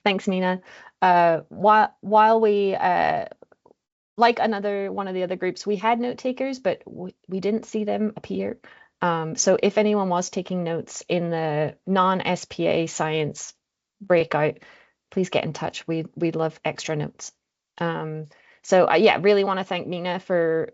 Thanks, Mina. While we like another one of the other groups, we had note takers, but we didn't see them appear. So if anyone was taking notes in the non-SPA science breakout, please get in touch. We'd love extra notes. So yeah, really want to thank Mina for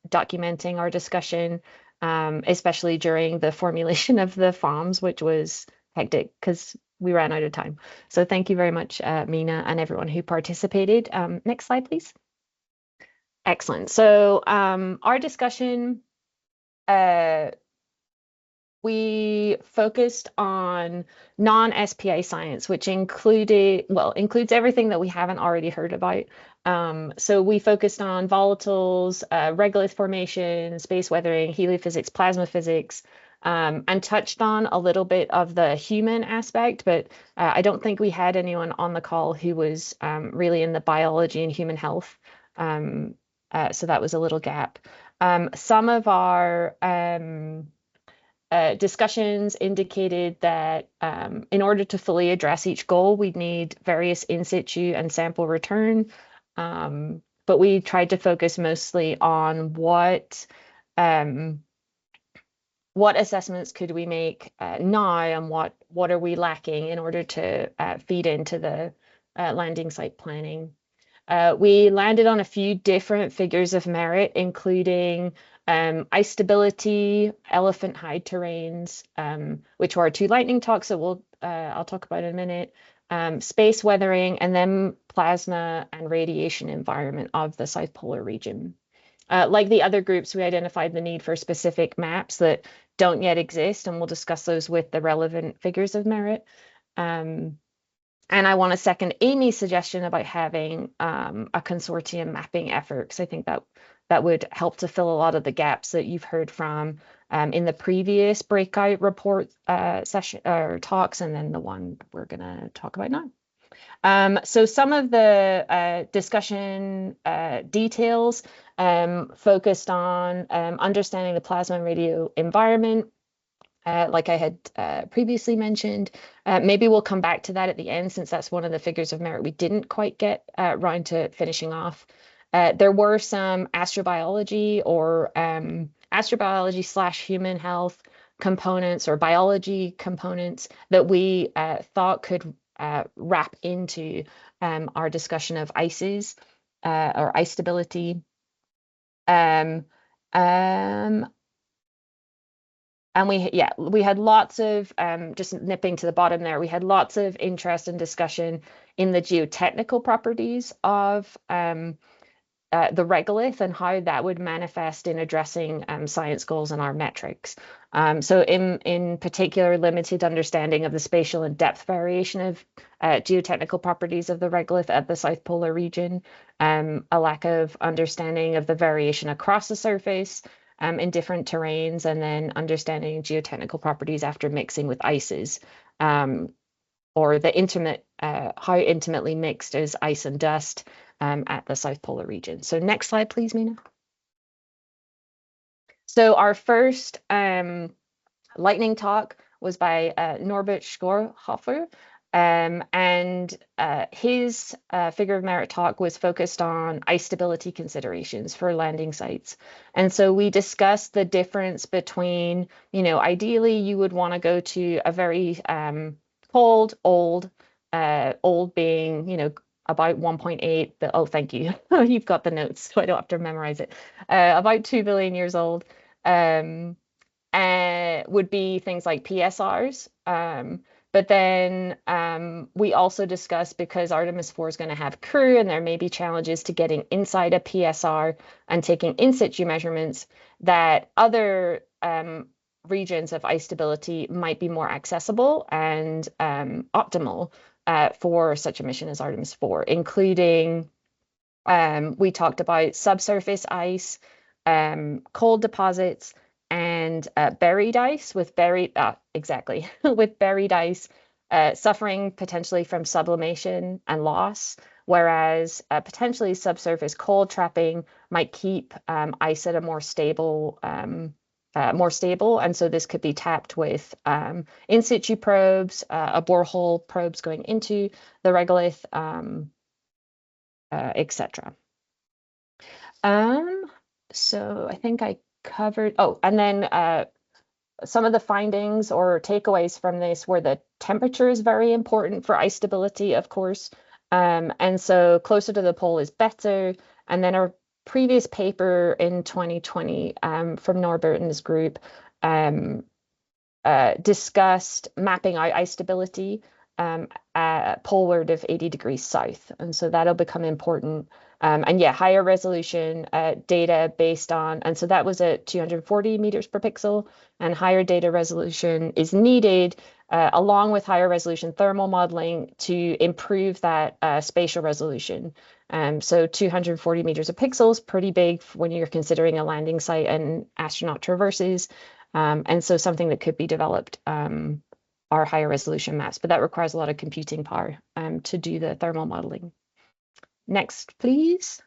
documenting our discussion, especially during the formulation of the FoMs, which was hectic because we ran out of time. So thank you very much, Mina, and everyone who participated. Next slide, please. Excellent. So our discussion, uh, we focused on non-SPA science, which includes everything that we haven't already heard about. So we focused on volatiles, regolith formation, space weathering, heliophysics, plasma physics, and touched on a little bit of the human aspect, but I don't think we had anyone on the call who was really in the biology and human health. So that was a little gap. Some of our discussions indicated that in order to fully address each goal, we'd need various in situ and sample return. But we tried to focus mostly on what assessments could we make now, and what are we lacking in order to feed into the landing site planning. We landed on a few different figures of merit, including ice stability, elephant hide terrains, which are two lightning talks that I'll talk about in a minute, space weathering, and then plasma and radiation environment of the South Polar region. Like the other groups, we identified the need for specific maps that don't yet exist, and we'll discuss those with the relevant figures of merit. And I want to second Amy's suggestion about having a consortium mapping effort, because I think that would help to fill a lot of the gaps that you've heard from in the previous breakout report session or talks, and then the one we're going to talk about now. So some of the discussion details focused on understanding the plasma and radio environment, like I had previously mentioned. Maybe we'll come back to that at the end, since that's one of the figures of merit we didn't quite get round to finishing off. There were some astrobiology or astrobiology / human health components or biology components that we thought could wrap into our discussion of ices or ice stability. And we had lots of, just nipping to the bottom there, we had lots of interest and discussion in the geotechnical properties of the regolith and how that would manifest in addressing science goals and our metrics. So in particular, limited understanding of the spatial and depth variation of geotechnical properties of the regolith at the South Polar region, a lack of understanding of the variation across the surface, in different terrains, and then understanding geotechnical properties after mixing with ices, or the how intimately mixed is ice and dust at the South Polar region. So next slide, please, Mina. So our first lightning talk was by Norbert Schorhofer, and his figure of merit talk was focused on ice stability considerations for landing sites. And so we discussed the difference between, ideally you would want to go to a very cold, old being, about 1.8, oh, thank you. You've got the notes, so I don't have to memorize it. About 2 billion years old, would be things like PSRs. But then we also discussed, because Artemis 4 is going to have crew and there may be challenges to getting inside a PSR and taking in situ measurements, that other regions of ice stability might be more accessible and optimal for such a mission as Artemis 4, including we talked about subsurface ice, cold deposits, and buried ice, with buried ice suffering potentially from sublimation and loss, whereas potentially subsurface cold trapping might keep ice at a more stable more stable. And so this could be tapped with in situ probes, a borehole probes going into the regolith, etc. So I think I covered, oh, and then some of the findings or takeaways from this were the temperature is very important for ice stability, of course. And so closer to the pole is better. And then our previous paper in 2020 from Norbert and his group discussed mapping out ice stability poleward of 80 degrees south. And so that'll become important. And yeah, higher resolution data based on, and so that was at 240 meters per pixel, and higher data resolution is needed along with higher resolution thermal modeling to improve that spatial resolution. So 240 meters of pixels, pretty big when you're considering a landing site and astronaut traverses. And so something that could be developed are higher resolution maps, but that requires a lot of computing power to do the thermal modeling. Next, please.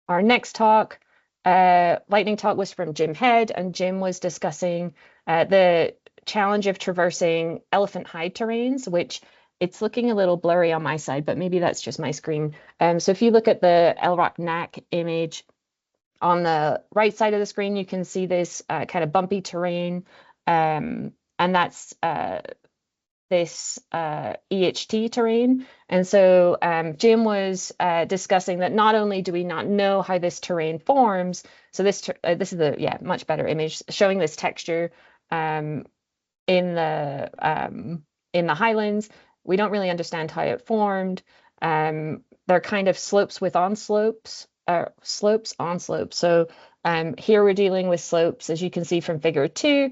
Our next talk, lightning talk, was from Jim Head, and Jim was discussing the challenge of traversing elephant hide terrains, which it's looking a little blurry on my side, but maybe that's just my screen. So if you look at the LROC NAC image, on the right side of the screen, you can see this kind of bumpy terrain, and that's this EHT terrain. And so Jim was discussing that not only do we not know how this terrain forms, so this is the much better image showing this texture in the highlands. We don't really understand how it formed. They're kind of slopes with on slopes. Slopes on slopes. So here we're dealing with slopes, as you can see from figure 2.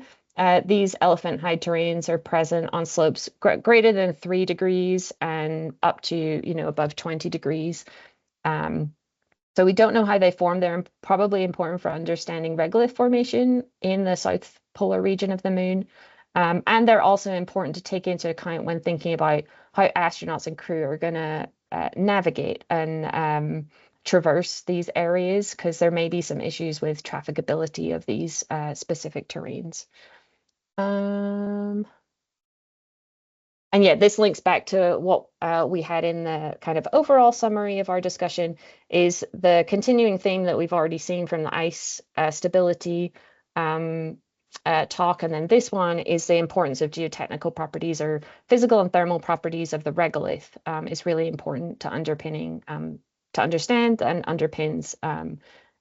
These elephant hide terrains are present on slopes greater than 3 degrees and up to above 20 degrees. So we don't know how they form. They're probably important for understanding regolith formation in the south polar region of the moon. And they're also important to take into account when thinking about how astronauts and crew are going to navigate and traverse these areas, because there may be some issues with trafficability of these specific terrains. And yeah, this links back to what we had in the kind of overall summary of our discussion, is the continuing theme that we've already seen from the ice stability talk. And then this one is the importance of geotechnical properties, or physical and thermal properties of the regolith is really important to underpinning, to understand, and underpins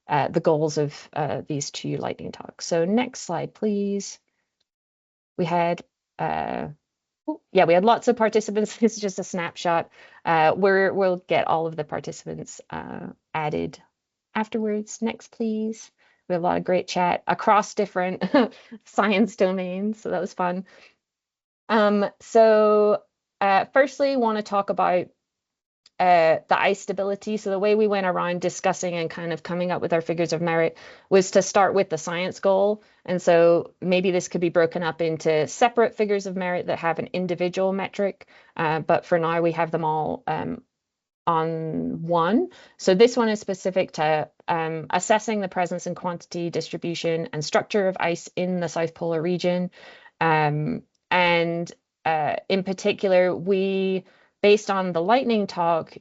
the goals of these two lightning talks. So next slide, please. We had we had lots of participants. This is just a snapshot. We'll get all of the participants added afterwards. Next, please. We had a lot of great chat across different science domains, so that was fun. Firstly, want to talk about the ice stability. So the way we went around discussing and kind of coming up with our figures of merit was to start with the science goal. And so maybe this could be broken up into separate figures of merit that have an individual metric. But for now, we have them all on one. So this one is specific to assessing the presence and quantity, distribution, and structure of ice in the South Polar region. In particular, based on the lightning talk,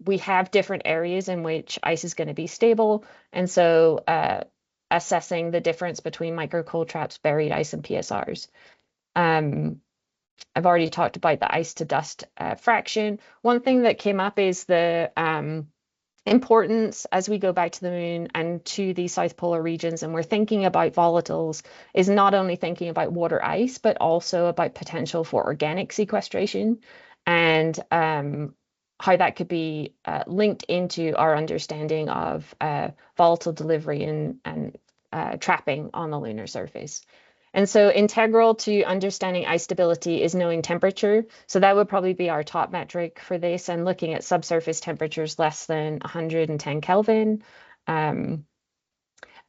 we have different areas in which ice is going to be stable. And so assessing the difference between microcold traps, buried ice, and PSRs. I've already talked about the ice to dust fraction. One thing that came up is the importance, as we go back to the moon and to the South Polar regions, and we're thinking about volatiles, is not only thinking about water ice, but also about potential for organic sequestration, and how that could be linked into our understanding of volatile delivery and trapping on the lunar surface. And so integral to understanding ice stability is knowing temperature. So that would probably be our top metric for this, and looking at subsurface temperatures less than 110 Kelvin. And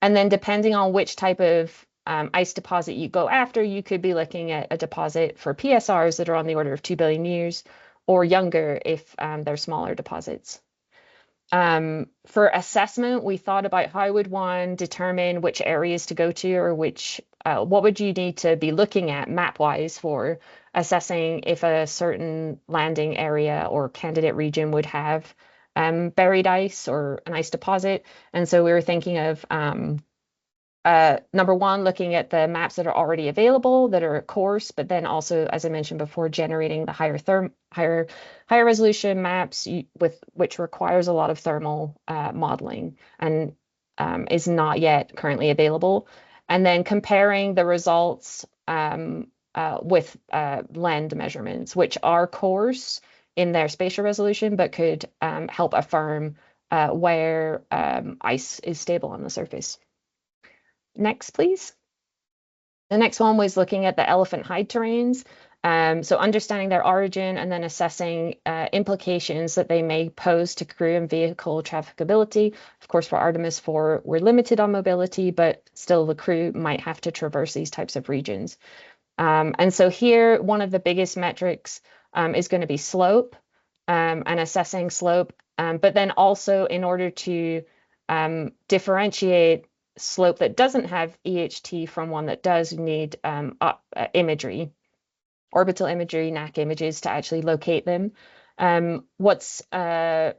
then depending on which type of ice deposit you go after, you could be looking at a deposit for PSRs that are on the order of 2 billion years, or younger if they're smaller deposits. For assessment, we thought about how would one determine which areas to go to, or what would you need to be looking at map-wise for assessing if a certain landing area or candidate region would have buried ice or an ice deposit. And so we were thinking of number one, looking at the maps that are already available that are coarse, but then also, as I mentioned before, generating the higher resolution maps with which requires a lot of thermal modeling and is not yet currently available. And then comparing the results with land measurements, which are coarse in their spatial resolution, but could help affirm where ice is stable on the surface. Next, please. The next one was looking at the elephant hide terrains. So understanding their origin and then assessing implications that they may pose to crew and vehicle trafficability. Of course, for Artemis 4, we're limited on mobility, but still the crew might have to traverse these types of regions. And so here, one of the biggest metrics is going to be slope and assessing slope, but then also in order to differentiate slope that doesn't have EHT from one that does need imagery, orbital imagery, NAC images to actually locate them. What's good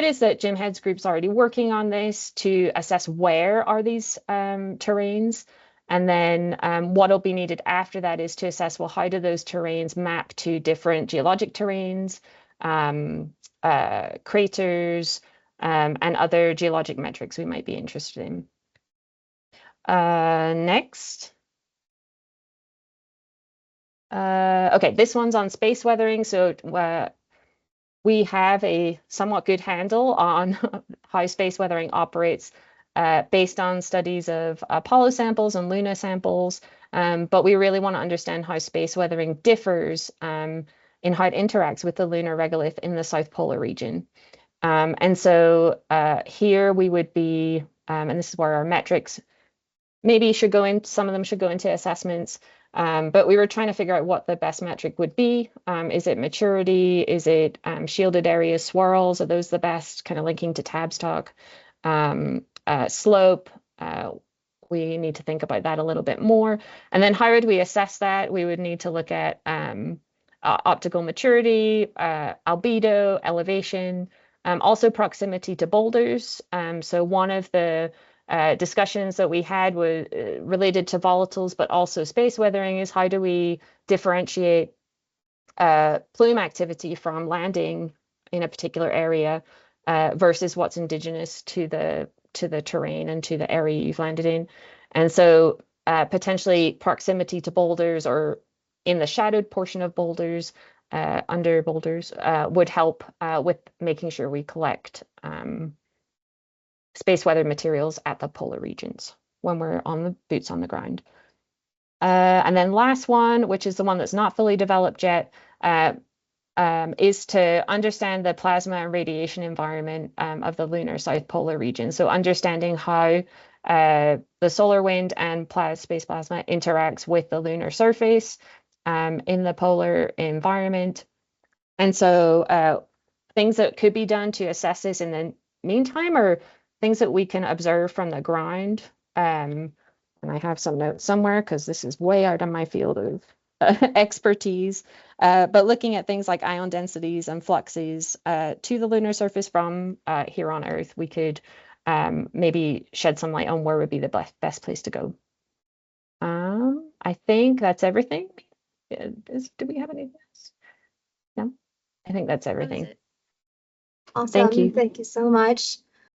is that Jim Head's group's already working on this to assess where are these terrains. And then what'll be needed after that is to assess, well, how do those terrains map to different geologic terrains, craters, and other geologic metrics we might be interested in. Next. Okay, this one's on space weathering. So we have a somewhat good handle on how space weathering operates based on studies of Apollo samples and Lunar samples. But we really want to understand how space weathering differs in how it interacts with the lunar regolith in the South Polar region. And so here we would be, and this is where our metrics maybe should go in, some of them should go into assessments, but we were trying to figure out what the best metric would be. Is it maturity? Is it shielded area swirls? Are those the best, kind of linking to Tabestock? Slope, we need to think about that a little bit more. And then how would we assess that? We would need to look at optical maturity, albedo, elevation, also proximity to boulders. So one of the discussions that we had was related to volatiles, but also space weathering, is how do we differentiate plume activity from landing in a particular area versus what's indigenous to the terrain and to the area you've landed in. And so potentially proximity to boulders or in the shadowed portion of boulders, under boulders, would help with making sure we collect space weather materials at the polar regions when we're on the boots on the ground. And then last one, which is the one that's not fully developed yet, is to understand the plasma and radiation environment of the lunar South Polar region. So understanding how the solar wind and space plasma interacts with the lunar surface in the polar environment. And so things that could be done to assess this in the meantime are things that we can observe from the ground. And I have some notes somewhere because this is way out of my field of expertise. But looking at things like ion densities and fluxes to the lunar surface from here on Earth, we could maybe shed some light on where would be the best place to go. I think that's everything. Do we have anything else? No, I think that's everything. Awesome. Thank you. Thank you so much.